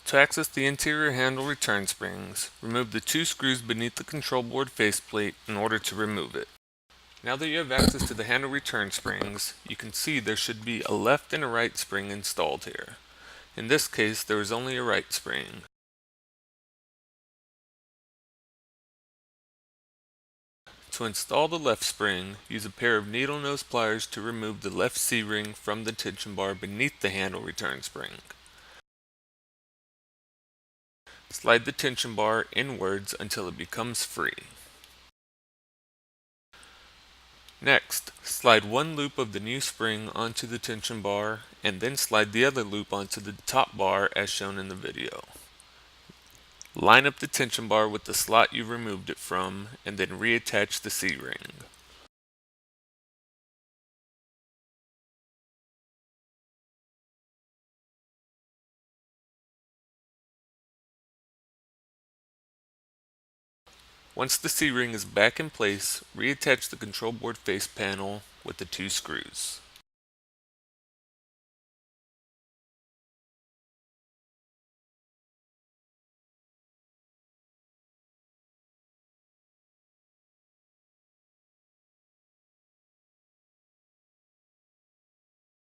To access the interior handle return springs, remove the two screws beneath the control board faceplate in order to remove it. Now that you have access to the handle return springs, you can see there should be a left and a right spring installed here. In this case, there is only a right spring. To install the left spring, use a pair of needle nose pliers to remove the left C-ring from the tension bar beneath the handle return spring. Slide the tension bar inwards until it becomes free. Next, slide one loop of the new spring onto the tension bar and then slide the other loop onto the top bar as shown in the video. Line up the tension bar with the slot you removed it from and then reattach the C-ring. Once the C-ring is back in place, reattach the control board face panel with the two screws.